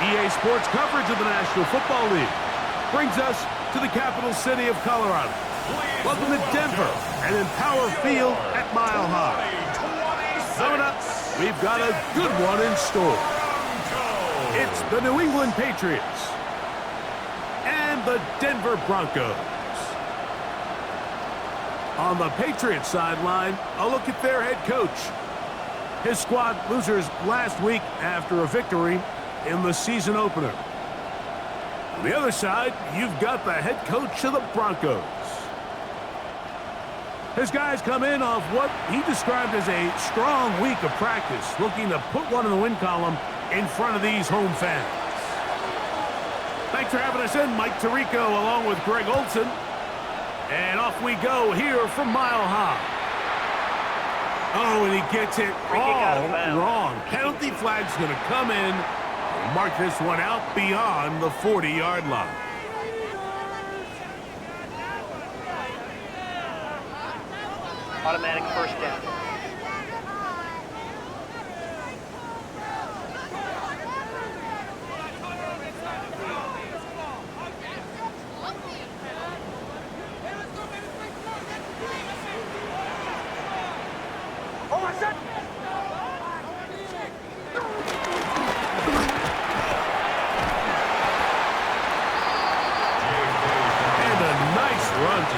EA Sports coverage of the National Football League brings us to the capital city of Colorado. Welcome to Denver and Empower Field at Mile High. Coming up, we've got a good one in store. It's the New England Patriots and the Denver Broncos. On the Patriots sideline, a look at their head coach. His squad losers last week after a victory in the season opener. On the other side, you've got the head coach of the Broncos. His guys come in off what he described as a strong week of practice, looking to put one in the win column in front of these home fans. Thanks for having us in, Mike Tirico, along with Greg Olson. And off we go here from Mile High. Oh, and he gets it all wrong. Penalty flag's going to come in and mark this one out beyond the 40-yard line. Automatic first down.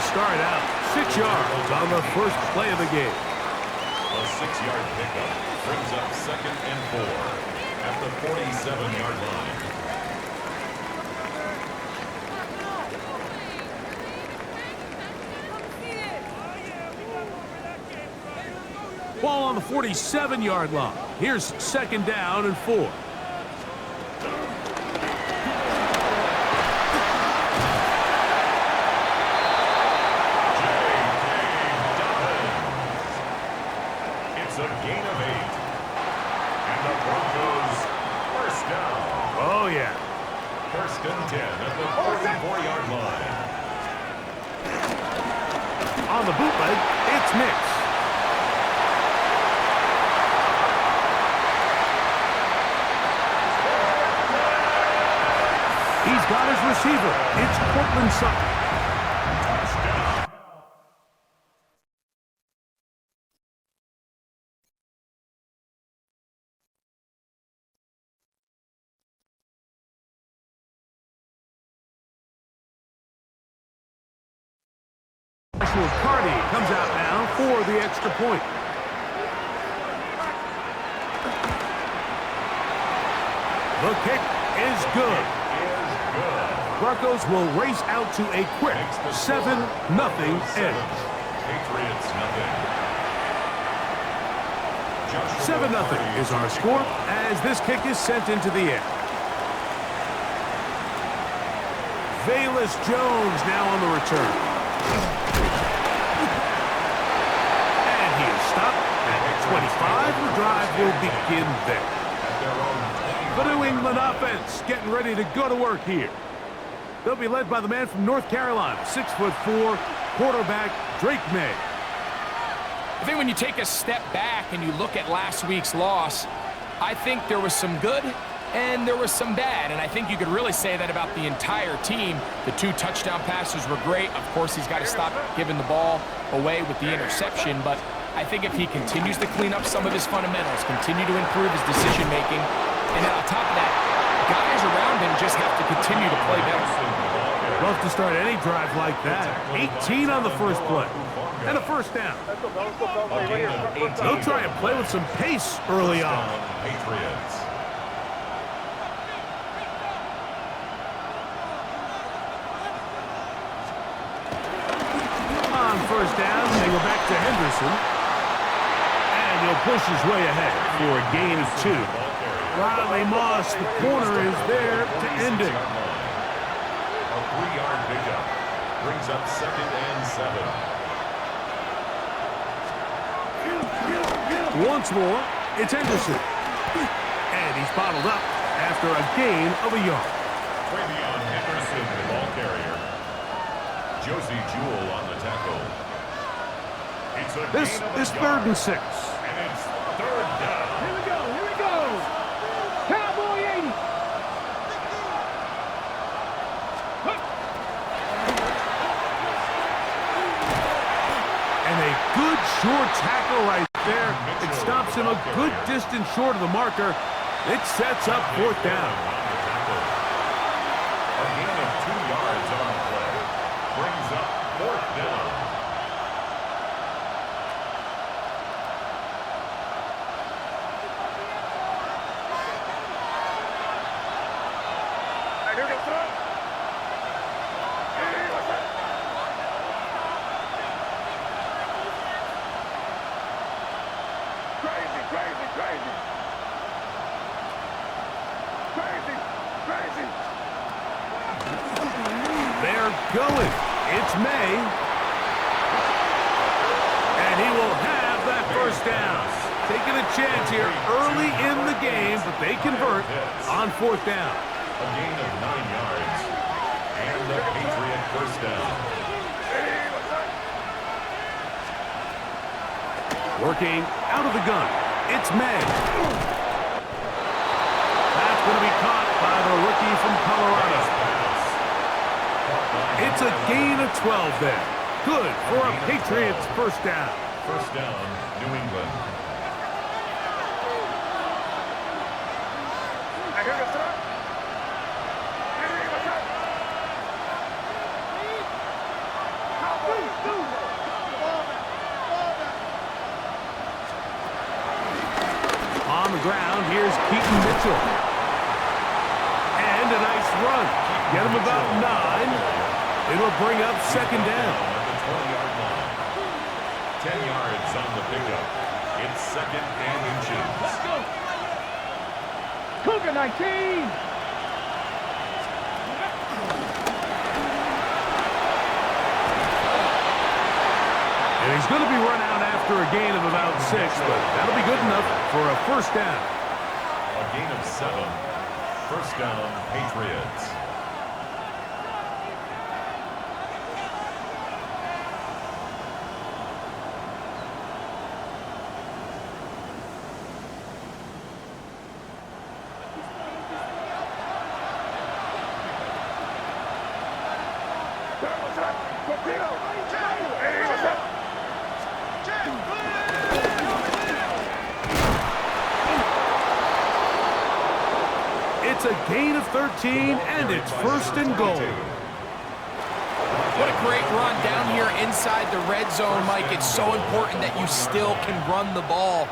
Start out 6 yards on the first play of the game. A 6-yard pickup brings up 2nd and 4 at the 47-yard line. Ball on the 47-yard line. Here's 2nd down and 4. A gain of 8. And the Broncos first down. Oh, yeah. 1st and 10 at the 44-yard line. On the bootleg, it's Nix. He's got his receiver. It's Cortland Sutton. Cardi comes out now for the extra point. The kick is good. Broncos will race out to a quick 7-0 edge. Patriots nothing. 7-0 is our score as this kick is sent into the air. Velus Jones now on the return. And he is stopped at 25. The drive will begin there. The New England offense getting ready to go to work here. They'll be led by the man from North Carolina, 6'4", quarterback Drake May. I think when you take a step back and you look at last week's loss, I think there was some good and there was some bad, and I think you could really say that about the entire team. The 2 touchdown passes were great. Of course, he's got to stop giving the ball away with the interception, but I think if he continues to clean up some of his fundamentals, continue to improve his decision-making, and then on top of that, guys around him just have to continue to play better. Love to start any drive like that. 18 on the first play. And a first down. They'll try and play with some pace early on. Patriots. On first down, they go back to Henderson. And he'll push his way ahead for a gain of 2. Riley Moss, the corner, is there to end it. A 3-yard pickup brings up 2nd and 7. Once more, it's Henderson. And he's bottled up after a gain of a yard. Travion Henderson, the ball carrier. Josie Jewell on the tackle. This is 3rd and 6. And it's 3rd down. Here we go. Cowboy 80. throw right there. It stops him a good distance short of the marker. It sets up fourth down. A gain of 2 yards on the play. Brings up fourth down. They're going. It's May. And he will have that first down. Taking a chance here early in the game, but they convert on fourth down. A gain of 9 yards. And the Patriot first down. Working out of the gun. It's May. That's going to be caught by the rookie from Colorado. It's a gain of 12 there. Good for a Patriots first down. First down, New England. On the ground, here's Keaton Mitchell. And a nice run. Get him about 9. It'll bring up second down. At the 20-yard line. 10 yards on the pickup. It's second and inches. Let's go. Cougar 19. And he's going to be run out after a gain of about 6, but that'll be good enough for a first down. A gain of 7. First down, Patriots. It's a gain of 13, and it's first and goal. What a great run down here inside the red zone, Mike. It's so important that you still can run the ball.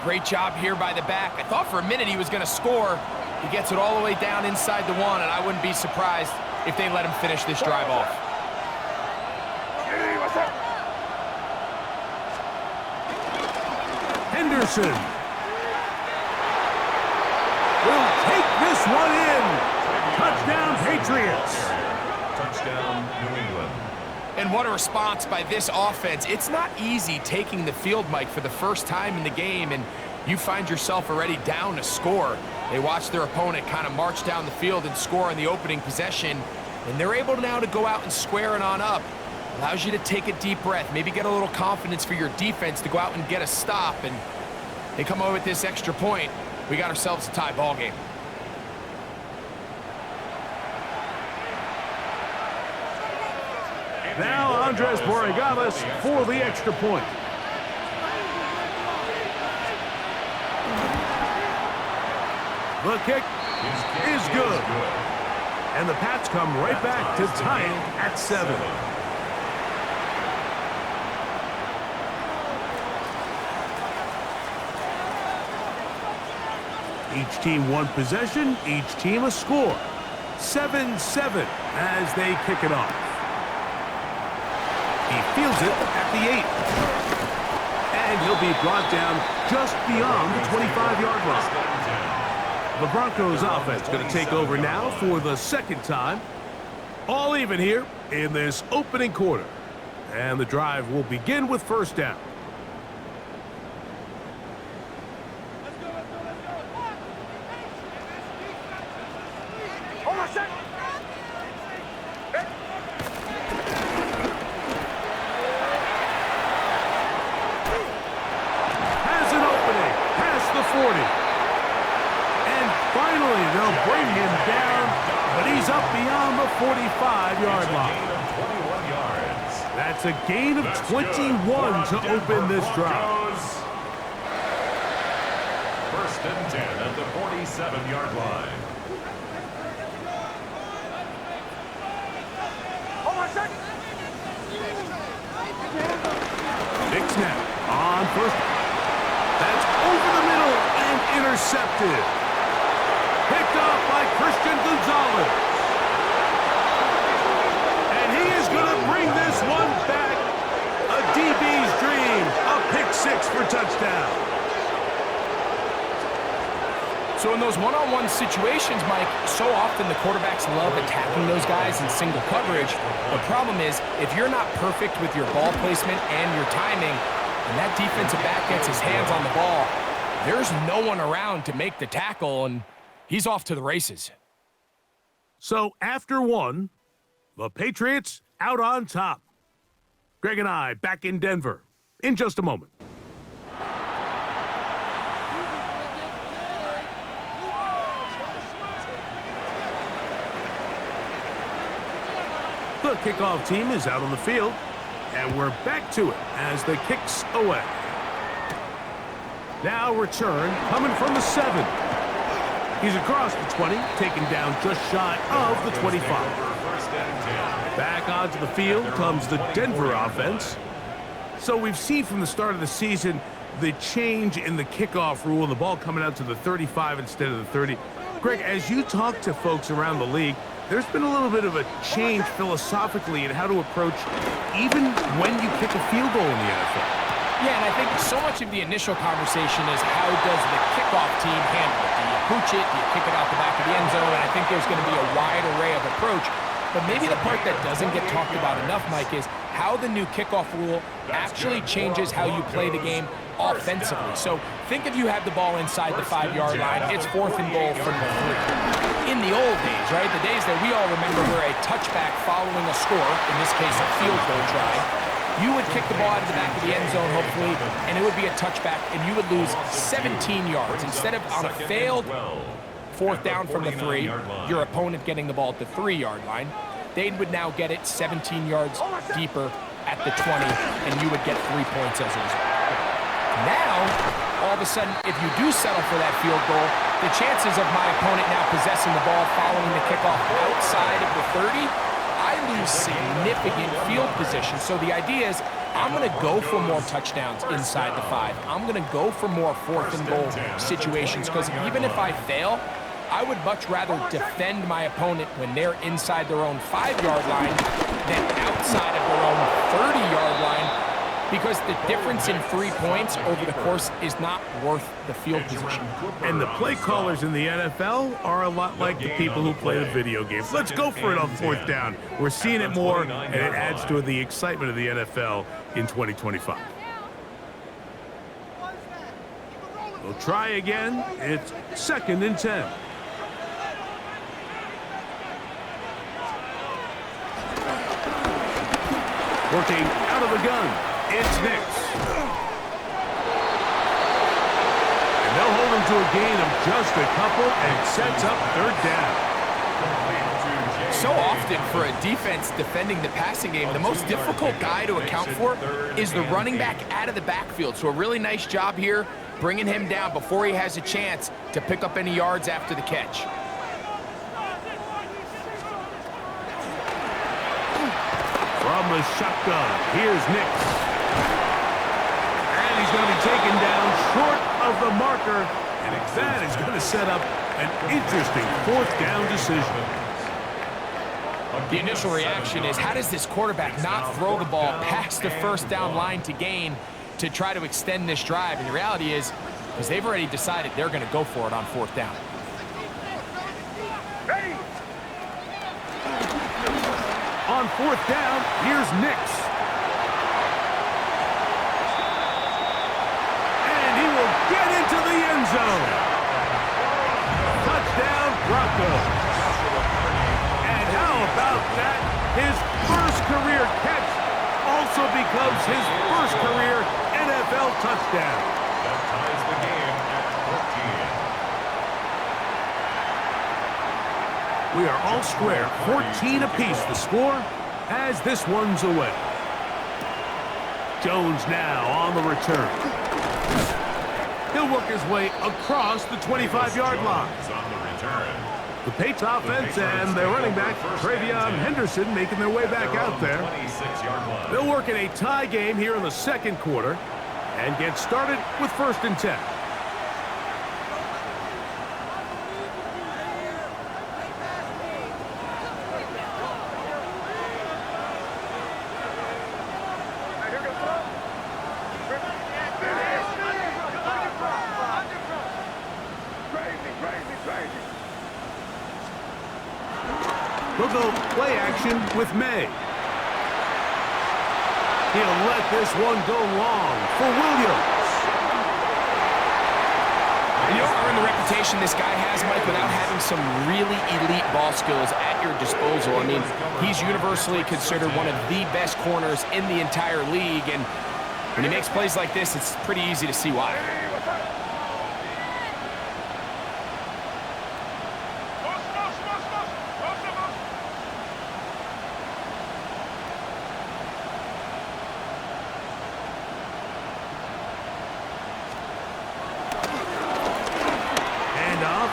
Great job here by the back. I thought for a minute he was going to score. He gets it all the way down inside the 1, and I wouldn't be surprised if they let him finish this drive off. Henderson will take this one in. Touchdown, Patriots. Touchdown, New England. And what a response by this offense. It's not easy taking the field, Mike, for the first time in the game, and you find yourself already down to score. They watch their opponent kind of march down the field and score in the opening possession, and they're able now to go out and square it on up. Allows you to take a deep breath, maybe get a little confidence for your defense to go out and get a stop, and they come away with this extra point. We got ourselves a tie ball game. Now Andres Borregales for the extra point. The kick is good. And the Pats come right back to tie it at 7. Each team one possession, each team a score. 7-7 as they kick it off. He fields it at the 8. And he'll be brought down just beyond the 25-yard line. The Broncos offense going to take over now for the second time. All even here in this opening quarter. And the drive will begin with first down. Has an opening past the 40. And finally, they'll bring him down, but he's up beyond the 45-yard line. That's a gain of 21 to open this drive. First and 10 at the 47-yard line. Big snap on first. That's over the middle and intercepted. Picked off by Christian Gonzalez. And he is going to bring this one back. A DB's dream. A pick six for touchdown. So in those one-on-one situations, Mike, so often the quarterbacks love attacking those guys in single coverage. The problem is, if you're not perfect with your ball placement and your timing, and that defensive back gets his hands on the ball, there's no one around to make the tackle, and he's off to the races. So after one, the Patriots out on top. Greg and I back in Denver in just a moment. The kickoff team is out on the field, and we're back to it as the kick's away. Now return coming from the 7. He's across the 20, taken down just shy of the 25. Back onto the field comes the Denver offense. So we've seen from the start of the season the change in the kickoff rule, the ball coming out to the 35 instead of the 30. Greg, as you talk to folks around the league, there's been a little bit of a change philosophically in how to approach even when you kick a field goal in the NFL. Yeah, and I think so much of the initial conversation is how does the kickoff team handle it? Do you pooch it? Do you kick it out the back of the end zone? And I think there's going to be a wide array of approach. But maybe the part that doesn't get talked about enough, Mike, is how the new kickoff rule actually changes how you play the game offensively. So think if you have the ball inside the 5-yard line, it's 4th and goal from the 3. In the old days, right, the days that we all remember where a touchback following a score, in this case a field goal try, you would kick the ball out of the back of the end zone, hopefully, and it would be a touchback, and you would lose 17 yards. Instead of on a failed 4th down from the 3, your opponent getting the ball at the 3-yard line, they would now get it 17 yards deeper at the 20, and you would get 3 points as a result. Now, all of a sudden, if you do settle for that field goal, the chances of my opponent now possessing the ball following the kickoff outside of the 30, I lose significant field position. So the idea is I'm going to go for more touchdowns inside the 5. I'm going to go for more 4th and goal situations because even if I fail, I would much rather defend my opponent when they're inside their own 5-yard line than outside of their own 30-yard line, because the difference in 3 points over the course is not worth the field position. And the play callers in the NFL are a lot like the people who play the video games. Let's go for it on 4th down. We're seeing it more, and it adds to the excitement of the NFL in 2025. We'll try again. It's 2nd and 10. Working out of the gun. It's Nix. And they'll hold him to a gain of just a couple and sets up 3rd down. So often for a defense defending the passing game, the most difficult guy to account for is the running back out of the backfield. So a really nice job here bringing him down before he has a chance to pick up any yards after the catch. From the shotgun, here's Nix. And he's going to be taken down short of the marker, and that is going to set up an interesting 4th down decision. The initial reaction is, how does this quarterback not throw the ball past the 1st down line to gain to try to extend this drive? And the reality is they've already decided they're going to go for it on 4th down. On 4th down, here's Nix. And he will get into the end zone. Touchdown, Broncos. And how about that? His first career catch also becomes his first career NFL touchdown. That ties the game at 14. We are all square, 14 apiece the score as this one's away. Jones now on the return. He'll work his way across the 25-yard line. On the return. The Patriots offense and their running back, Travion Henderson, making their way back out there. 26-yard line. They'll work in a tie game here in the second quarter and get started with 1st and 10. We'll go play action with May. He'll let this one go long for Williams. And you don't earn the reputation this guy has, Mike, without having some really elite ball skills at your disposal. I mean, he's universally considered one of the best corners in the entire league, and when he makes plays like this, it's pretty easy to see why.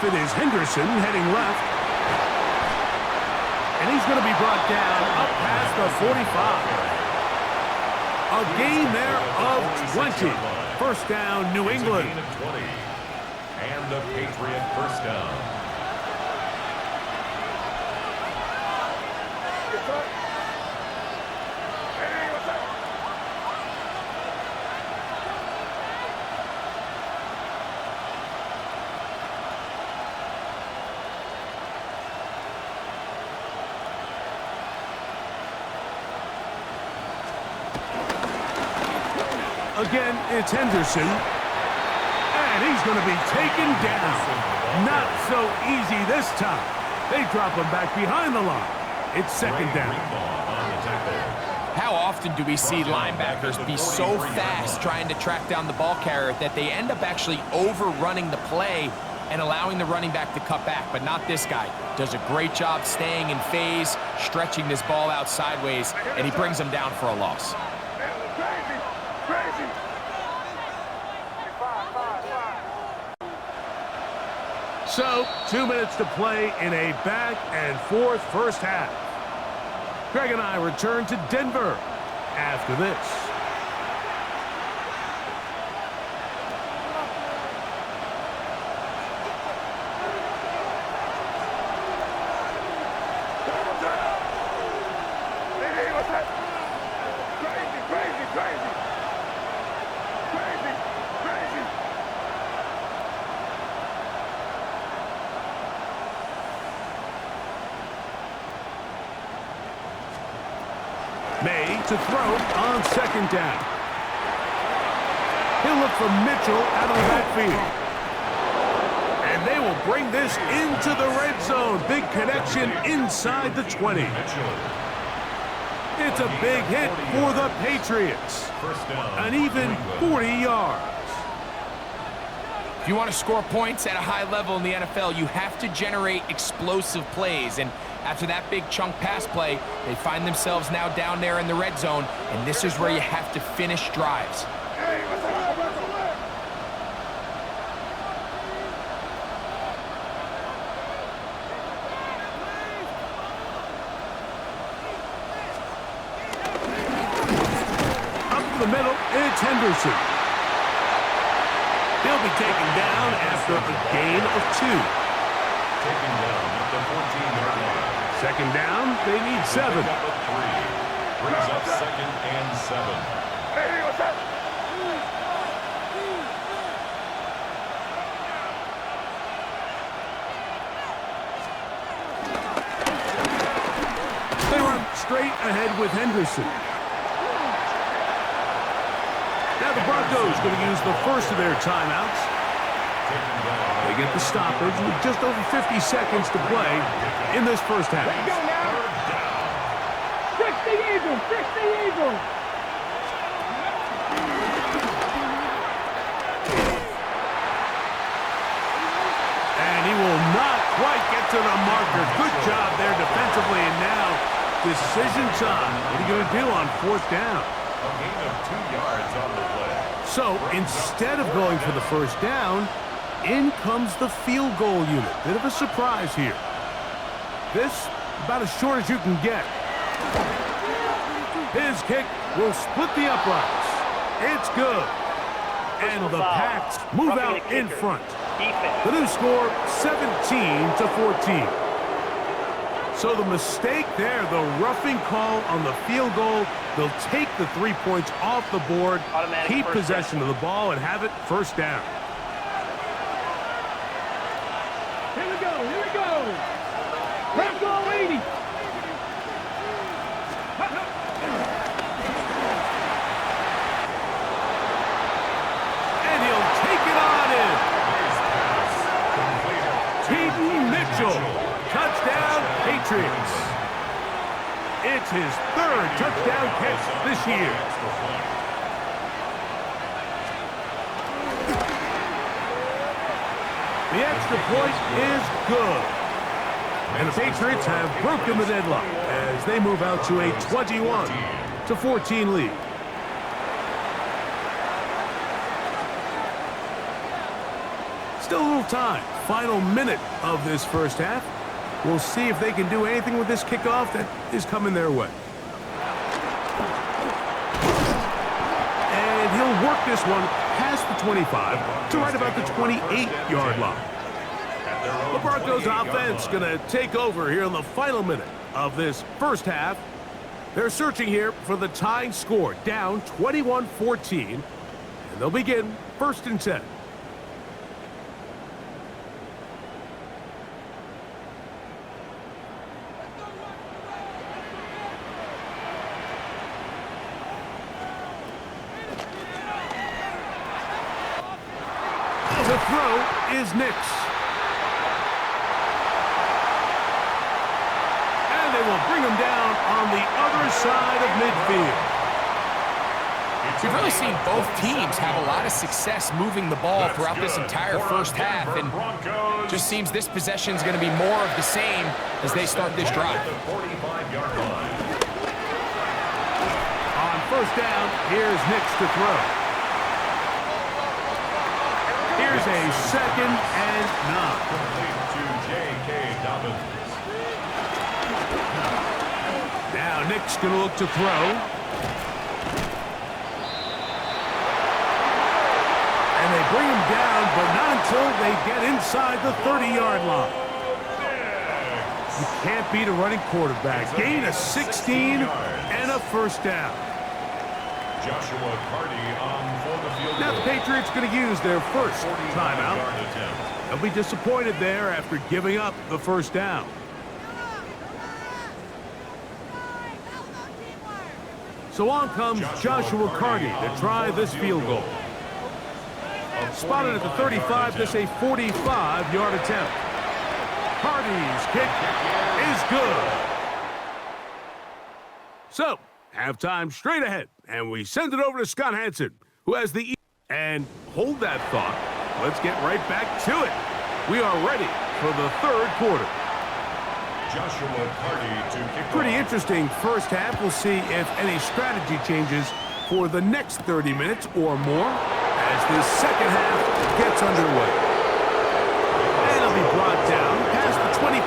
It is Henderson heading left. And he's going to be brought down up past the 45. A gain there of 20. First down, New England. And a Patriot first down. Again, it's Henderson. And he's going to be taken down. Not so easy this time. They drop him back behind the line. It's second down. How often do we see linebackers be so fast trying to track down the ball carrier that they end up actually overrunning the play and allowing the running back to cut back? But not this guy. Does a great job staying in phase, stretching this ball out sideways, and he brings him down for a loss. So, 2 minutes to play in a back-and-forth first half. Greg and I return to Denver after this. May to throw on second down. He'll look for Mitchell out of the backfield. And they will bring this into the red zone. Big connection inside the 20. It's a big hit for the Patriots. An even 40 yards. If you want to score points at a high level in the NFL, you have to generate explosive plays. And after that big chunk pass play, they find themselves now down there in the red zone, and this is where you have to finish drives. Up the middle, it's Henderson. He'll be taken down after a gain of 2. Taken down at the 14-yard line. Second down, they need 7. Brings up second and 7. They run straight ahead with Henderson. Now the Broncos going to use the first of their timeouts. They get the stoppage with just over 50 seconds to play in this first half. Let's go now. 60 Eagles, 60 Eagles. And he will not quite get to the marker. Good job there defensively, and now decision time. What are you going to do on 4th down? A gain of 2 yards on the play. So instead of going for the first down, in comes the field goal unit. Bit of a surprise here. This, about as short as you can get. His kick will split the uprights. It's good. And the Pats move out in front. The new score, 17-14. So the mistake there, the roughing call on the field goal, they'll take the 3 points off the board, keep possession of the ball, and have it first down. Here we go, here we go. Let's go, 80. And he'll take it on in. Keaton Mitchell. Touchdown, Patriots. It's his third touchdown catch this year. The extra point is good. And the Patriots have broken the deadlock as they move out to a 21-14 lead. Still a little time. Final minute of this first half. We'll see if they can do anything with this kickoff that is coming their way. And he'll work this one past the 25 to right about the 28-yard line. The Broncos offense going to take over here in the final minute of this first half. They're searching here for the tying score, down 21-14, and they'll begin 1st and 10. The throw is Nix. And they will bring him down on the other side of midfield. We've really seen both teams have a lot of success moving the ball throughout this entire first half, and just seems this possession is going to be more of the same as they start this drive. On first down, here's Nix to throw. Here's a 2nd and 9. Now Nick's going to look to throw. And they bring him down, but not until they get inside the 30-yard line. You can't beat a running quarterback. Gain of 16 and a first down. Now the Patriots going to use their first timeout. They'll be disappointed there after giving up the first down. So on comes Joshua Carty to try this field goal. Spotted at the 35, this a 45-yard attempt. Carty's kick is good. So, halftime straight ahead, and we send it over to Scott Hansen, who has the... And hold that thought. Let's get right back to it. We are ready for the third quarter. Joshua Carty to kick Pretty off. interesting first half. We'll see if any strategy changes for the next 30 minutes or more as this second half gets underway. And it'll be brought down past the 25.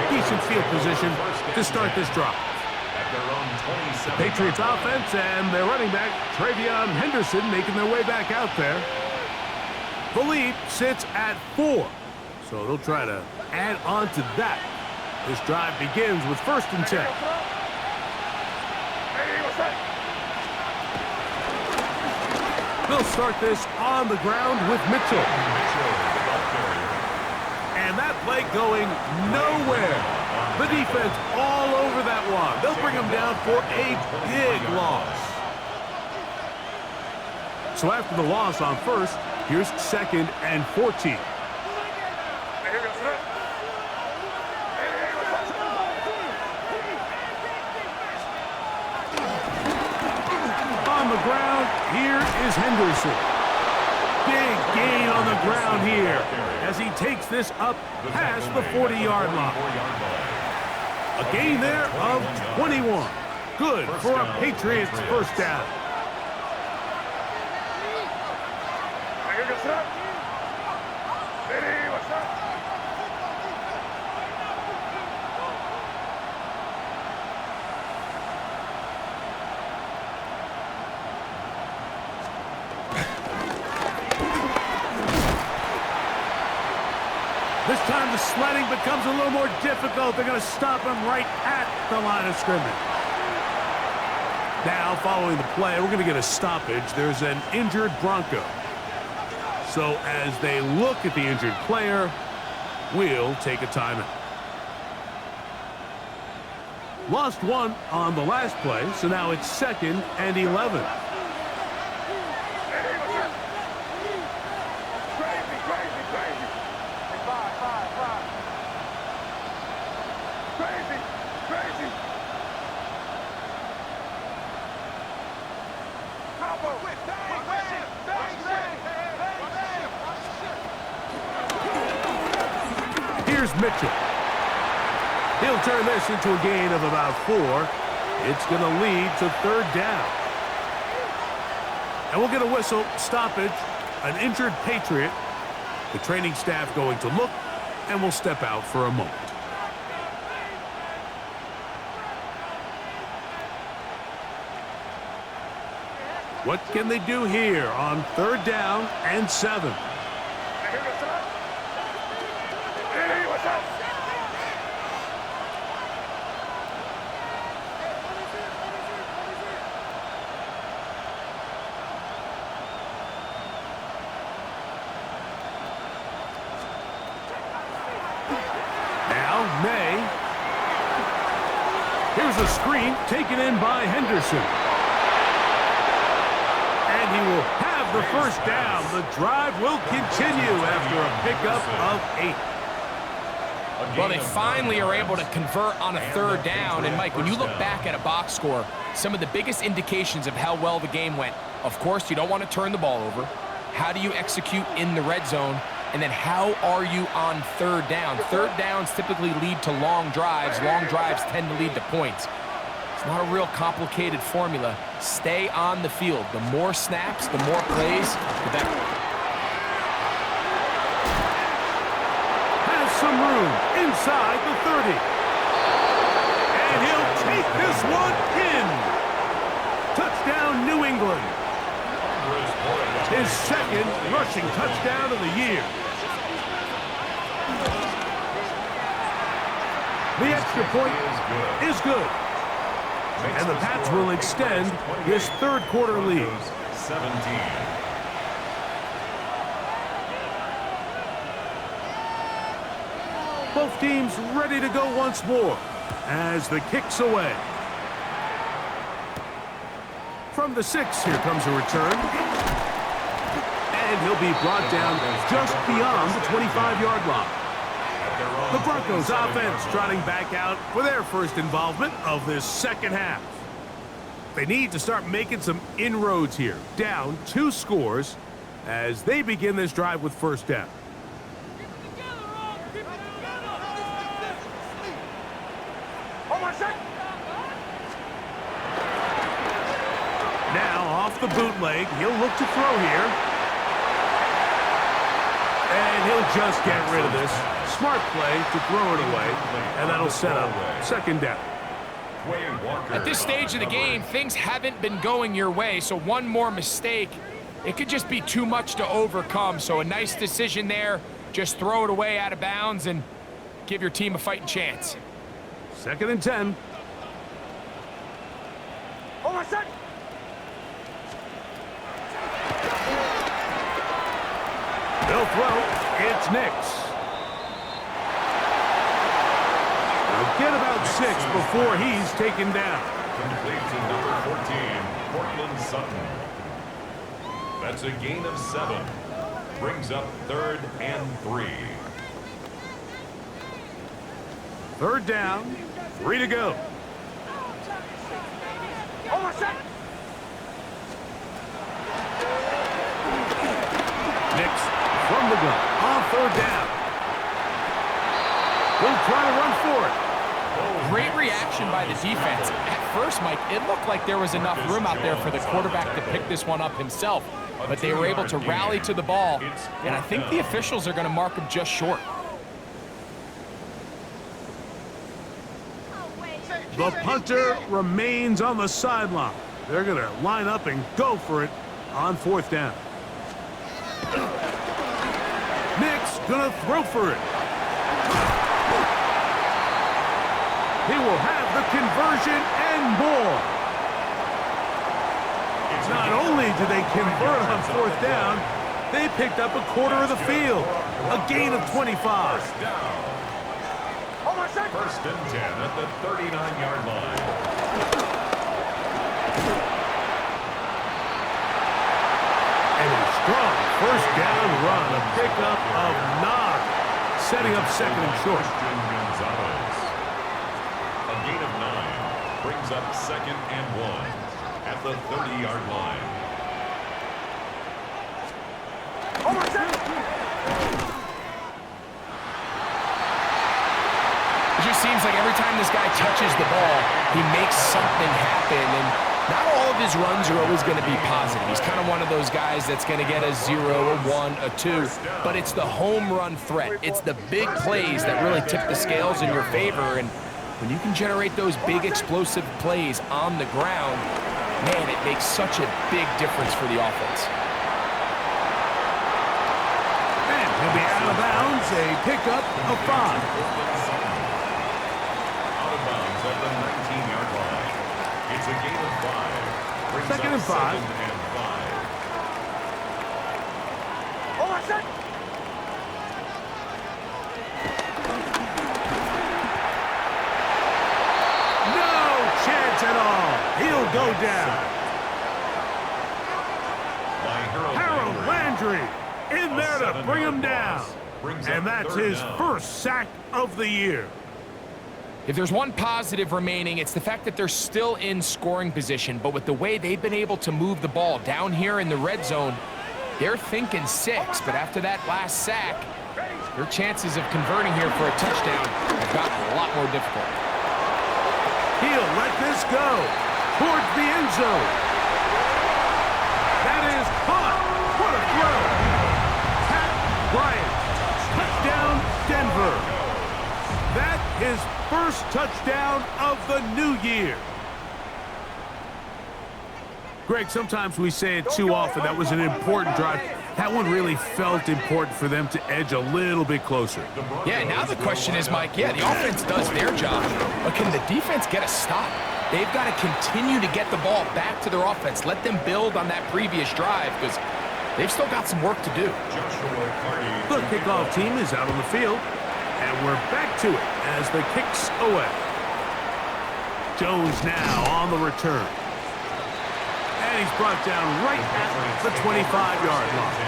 Decent field position to start this drive. The Patriots offense and their running back, Travion Henderson, making their way back out there. The lead sits at 4, so they'll try to add on to that. This drive begins with 1st and 10. They'll start this on the ground with Mitchell. And that play going nowhere. The defense all over that one. They'll bring him down for a big loss. So after the loss on 1st, here's 2nd and 14. On the ground, here is Henderson. Big gain on the ground here as he takes this up past the 40-yard line. A gain there of 21. Good for a Patriots first down. This time the sledding becomes a little more difficult. They're going to stop him right at the line of scrimmage. Now, following the play, we're going to get a stoppage. There's an injured Bronco. So as they look at the injured player, we'll take a timeout. Lost one on the last play, so now it's 2nd and 11. Here's Mitchell. He'll turn this into a gain of about 4. It's going to lead to 3rd down. And we'll get a whistle, stoppage, an injured Patriot. The training staff going to look, and we'll step out for a moment. What can they do here on 3rd down and 7? Now, May. Here's a screen taken in by Henderson. And he will have the 1st down. The drive will continue after a pickup of 8. Well, they finally are able to convert on a 3rd down. And, Mike, when you look back at a box score, some of the biggest indications of how well the game went, of course, you don't want to turn the ball over. How do you execute in the red zone? And then how are you on 3rd down? 3rd downs typically lead to long drives. Long drives tend to lead to points. It's not a real complicated formula. Stay on the field. The more snaps, the more plays, the better. Has some room inside the 30. And he'll take this one in. Touchdown, New England. His 2nd rushing touchdown of the year. The extra point is good. And the Pats will extend this 3rd quarter lead. 17. Both teams ready to go once more as the kick's away. From the 6, here comes a return. And he'll be brought down just beyond the 25-yard line. The Broncos offense trotting back out for their first involvement of this 2nd half. They need to start making some inroads here. Down 2 scores as they begin this drive with 1st down. Now off the bootleg, he'll look to throw here. And he'll just get rid of this. Smart play to throw it away, and that'll set up 2nd down. At this stage of the game, things haven't been going your way, so one more mistake, it could just be too much to overcome. So a nice decision there. Just throw it away out of bounds and give your team a fighting chance. 2nd and 10. They'll throw. It's Nix. They'll get about 6 before he's taken down. Complete to number 14, Cortland Sutton. That's a gain of 7. Brings up 3rd and 3. 3rd down. 3 to go. Nix from the gun on 3rd down. He'll try to run for it. Great reaction by the defense. At first, Mike, it looked like there was enough room out there for the quarterback to pick this one up himself, but they were able to rally to the ball, and I think the officials are going to mark him just short. The punter remains on the sideline. They're going to line up and go for it on 4th down. Nick's going to throw for it. He will have the conversion and more. Not only did they convert on 4th down, they picked up a quarter of the field. A gain of 25. First and 10 at the 39-yard line. And a strong 1st down run, a pickup of 9, setting up 2nd and short. A gain of 9 brings up 2nd and 1 at the 30-yard line. It just seems like every time this guy touches the ball, he makes something happen, and not all of his runs are always going to be positive. He's kind of one of those guys that's going to get a 0, a 1, a 2, but it's the home run threat. It's the big plays that really tip the scales in your favor, and when you can generate those big explosive plays on the ground, man, it makes such a big difference for the offense. And he'll be out of bounds, a pickup of 5. At the 19-yard line. It's a gain of 5. Brings 2nd and 5. 2nd and 5. No chance at all. He'll go down. Harold Landry in there to bring him down. And that's his first sack of the year. If there's one positive remaining, it's the fact that they're still in scoring position, but with the way they've been able to move the ball down here in the red zone, they're thinking 6, but after that last sack, their chances of converting here for a touchdown have gotten a lot more difficult. He'll let this go towards the end zone. That is caught. What a throw. Pat Bryant, touchdown Denver. That is first touchdown of the new year. Greg, sometimes we say it too often. That was an important drive. That one really felt important for them to edge a little bit closer. Yeah, now the question is, Mike, yeah, the offense does their job, but can the defense get a stop? They've got to continue to get the ball back to their offense. Let them build on that previous drive because they've still got some work to do. The kickoff team is out on the field. And we're back to it as the kick's away. Jones now on the return. And he's brought down right at the 25-yard line.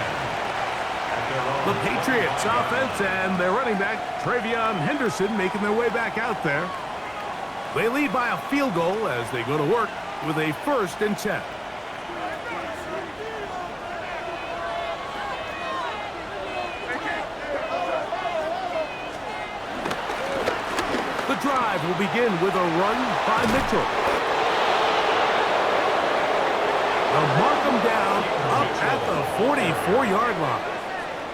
The Patriots offense and their running back, Travion Henderson, making their way back out there. They lead by a field goal as they go to work with a 1st and 10. The drive will begin with a run by Mitchell. They'll mark him down up at the 44-yard line.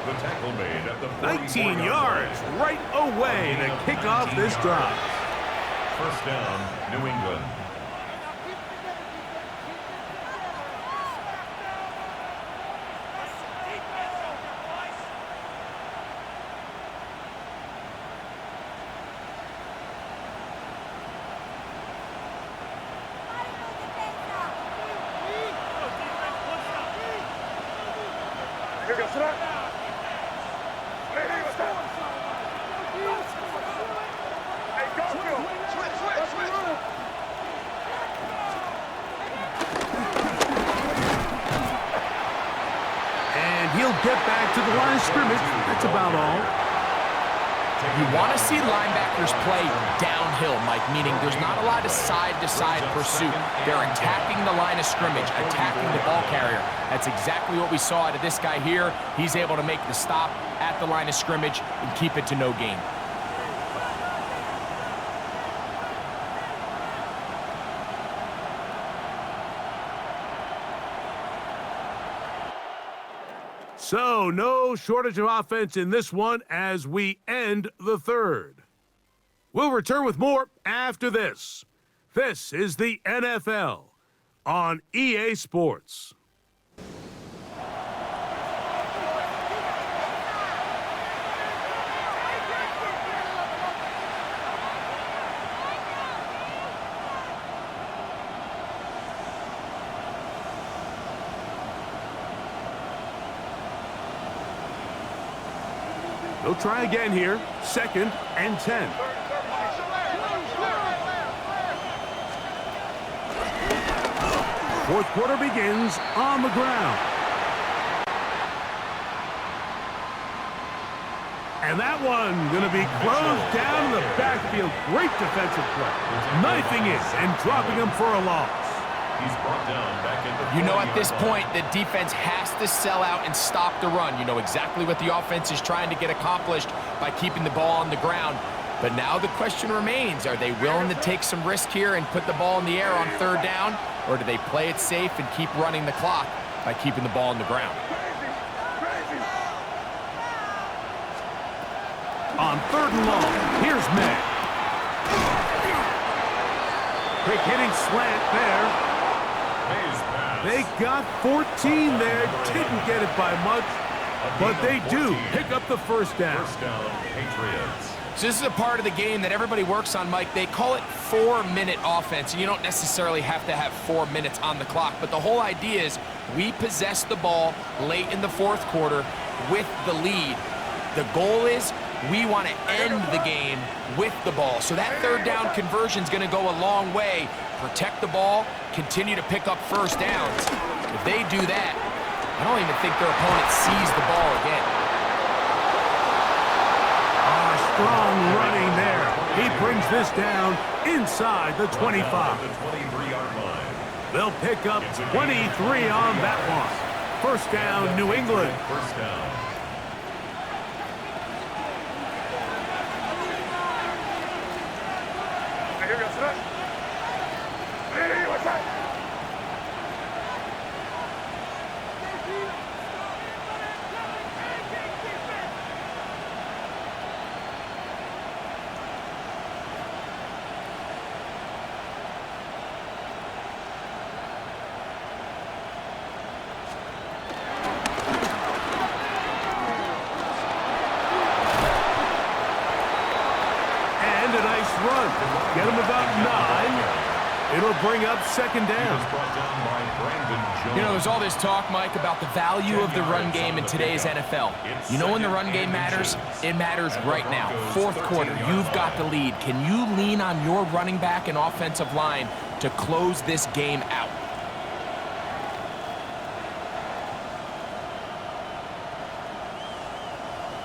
The tackle made at the 19 yards right away to kick off this drive. First down, New England. He'll get back to the line of scrimmage. That's about all. You want to see linebackers play downhill, Mike, meaning there's not a lot of side-to-side pursuit. They're attacking the line of scrimmage, attacking the ball carrier. That's exactly what we saw out of this guy here. He's able to make the stop at the line of scrimmage and keep it to no gain. So, no shortage of offense in this one as we end the third. We'll return with more after this. This is the NFL on EA Sports. They'll try again here. 2nd and 10. Fourth quarter begins on the ground. And that one going to be closed down in the backfield. Great defensive play. Knifing it and dropping him for a loss. He's brought down back in the 40-yard line. You know, at this point, the defense has to sell out and stop the run. You know exactly what the offense is trying to get accomplished by keeping the ball on the ground. But now the question remains, are they willing to take some risk here and put the ball in the air on 3rd down? Or do they play it safe and keep running the clock by keeping the ball on the ground? On 3rd and long, here's May. Quick hitting slant there. They got 14 there, didn't get it by much, but they do pick up the first down. First down, Patriots. So this is a part of the game that everybody works on, Mike. They call it 4-minute offense, and you don't necessarily have to have 4 minutes on the clock, but the whole idea is we possess the ball late in the 4th quarter with the lead. The goal is we want to end the game with the ball. So that 3rd down conversion is going to go a long way. Protect the ball, continue to pick up first downs. If they do that, I don't even think their opponent sees the ball again. Strong running there. He brings this down inside the 25. The 23-yard line. They'll pick up 23 on that one. First down, New England. First down. Run. Get him about 9. It'll bring up 2nd down. You know, there's all this talk, Mike, about the value of the run game in today's NFL. You know when the run game matters? It matters right now. 4th quarter, you've got the lead. Can you lean on your running back and offensive line to close this game out?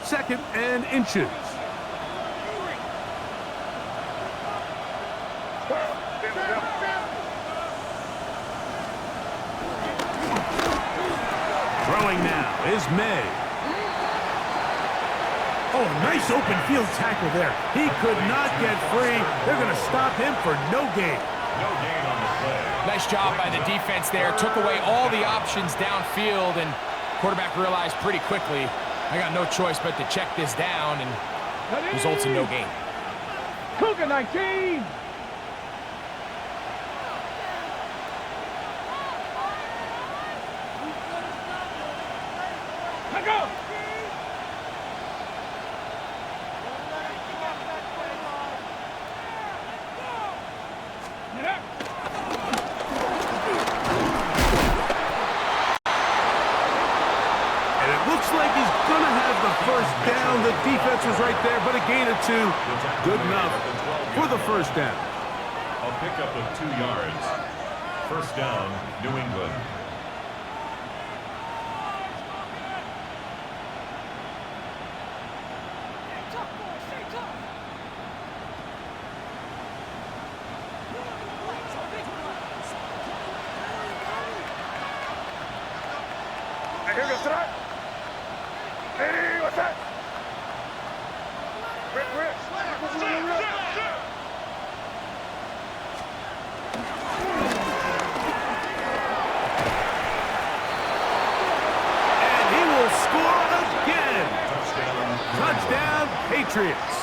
Second and inches. Throwing now is May. Oh, nice open field tackle there. He could not get free. They're going to stop him for no gain. No gain on the play. Nice job by the defense there. Took away all the options downfield, and quarterback realized pretty quickly, I got no choice but to check this down, and results in no gain. Cougar 19. Let go. Get up. And it looks like he's going to have the first down. The defense was right there, but a gain of 2. Good enough for the first down. A pickup of 2 yards. First down, New England. Here goes tonight. Hey, what's that? Rip. And he will score Patriots.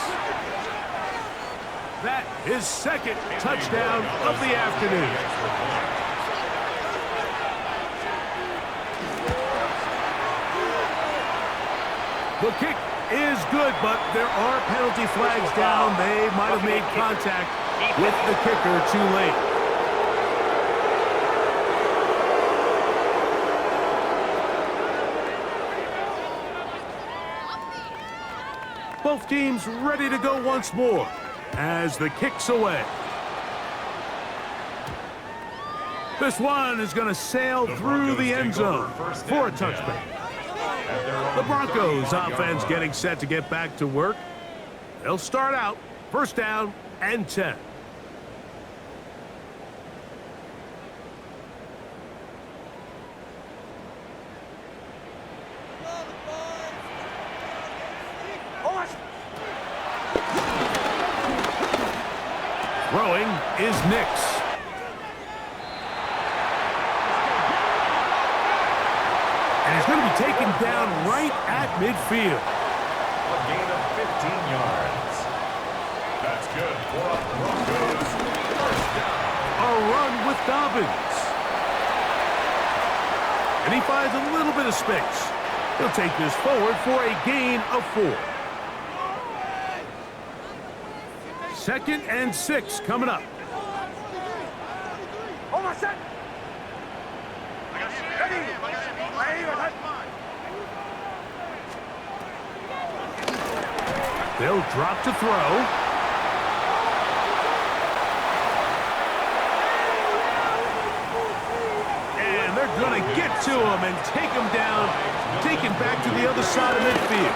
That is second touchdown of the afternoon. The kick is good, but there are penalty flags down. They might have made contact with the kicker too late. Both teams ready to go once more as the kick's away. This one is going to sail through the end zone for a touchback. The Broncos offense getting set to get back to work. They'll start out first down and 10. Throwing is Nix. And he's going to be taken down right at midfield. A gain of 15 yards. That's good for the Broncos. First down. A run with Dobbins. And he finds a little bit of space. He'll take this forward for a gain of 4. Second and 6 coming up. They'll drop to throw. And they're going to get to him and take him down, take him back to the other side of midfield.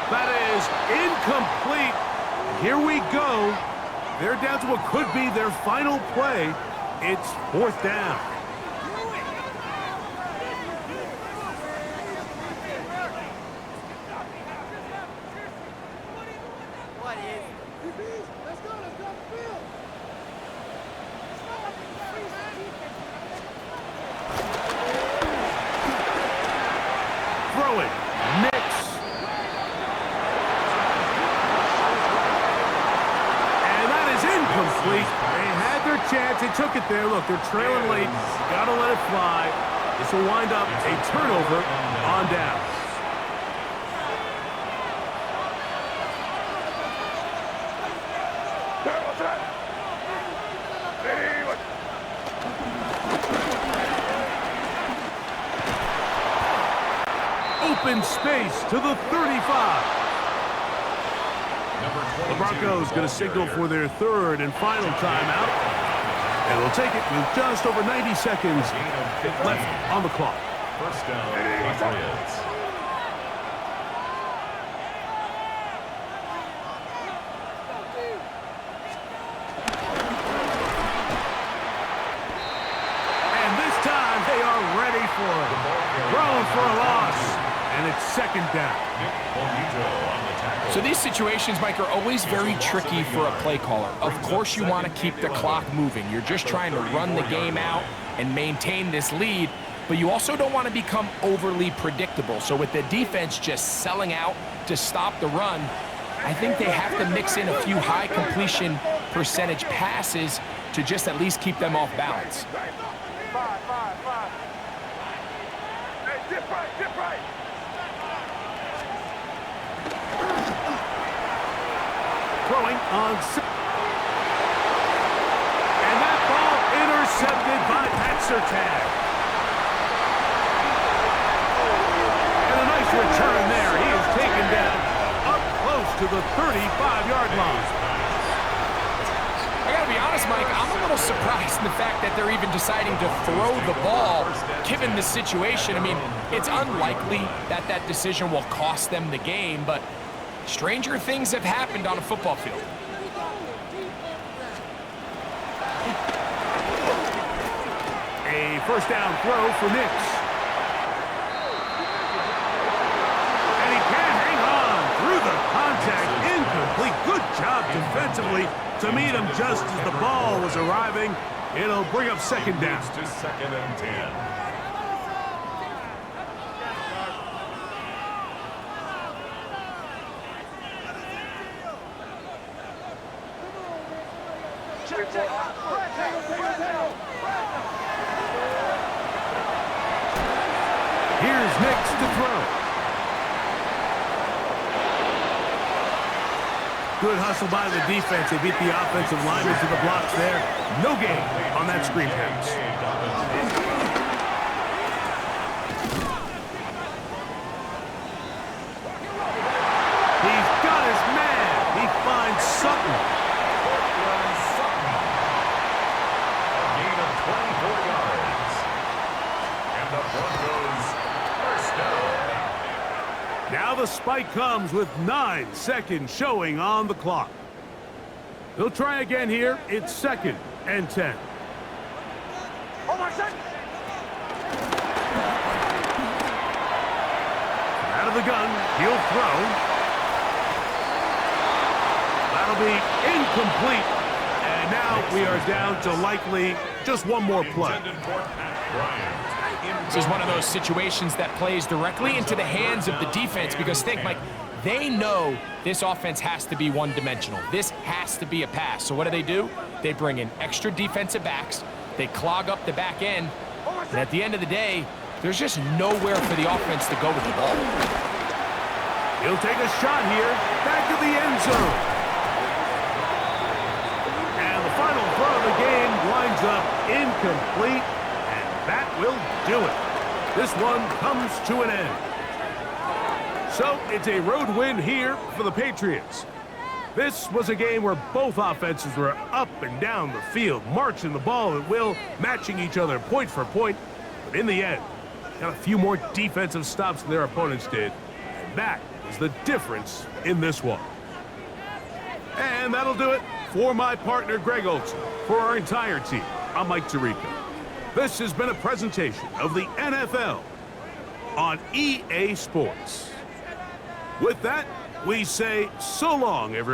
That is incomplete. Here we go. They're down to what could be their final play. It's fourth down. Throwing. Nix. Incomplete. They had their chance. They took it there. Look, they're trailing late. Got to let it fly. This will wind up a turnover on down. Open space to the 35. The Broncos going to signal for their third and final timeout. And we'll take it with just over 90 seconds left on the clock. First down, Patriots. And this time they are ready for it. Thrown for a loss. And it's second down. So these situations, Mike, are always very tricky for a play caller. Of course you want to keep the clock moving. You're just trying to run the game out and maintain this lead, but you also don't want to become overly predictable. So with the defense just selling out to stop the run, I think they have to mix in a few high completion percentage passes to just at least keep them off balance. Throwing on... And that ball intercepted by Pat Surtain. And a nice return there. He is taken down up close to the 35-yard line. I gotta be honest, Mike, I'm a little surprised in the fact that they're even deciding to throw the ball given the situation. I mean, it's unlikely that that decision will cost them the game, but stranger things have happened on a football field. A first down throw for Nix. And he can't hang on through the contact. Incomplete. Good job defensively to meet him just as the ball was arriving. It'll bring up second down. To second and 10. Here's Nix to throw. Good hustle by the defense. They beat the offensive linemen to the blocks there. No gain on that screen pass. He's got his man. He finds Sutton. A gain of 24 yards. And the Broncos first down. Now the spike comes with 9 seconds showing on the clock. They'll try again here. It's 2nd and 10. Out of the gun, he'll throw. That'll be incomplete. And now we are down to likely just one more play. This is one of those situations that plays directly into the hands of the defense because think, Mike, they know this offense has to be one-dimensional. This has to be a pass. So what do? They bring in extra defensive backs. They clog up the back end. And at the end of the day, there's just nowhere for the offense to go with the ball. He'll take a shot here, back to the end zone. And the final throw of the game winds up incomplete, and that will do it. This one comes to an end. So it's a road win here for the Patriots. This was a game where both offenses were up and down the field, marching the ball at will, matching each other point for point. But in the end, got a few more defensive stops than their opponents did. And that is the difference in this one. And that'll do it for my partner, Greg Olson. For our entire team, I'm Mike Tirico. This has been a presentation of the NFL on EA Sports. With that, we say so long, everyone.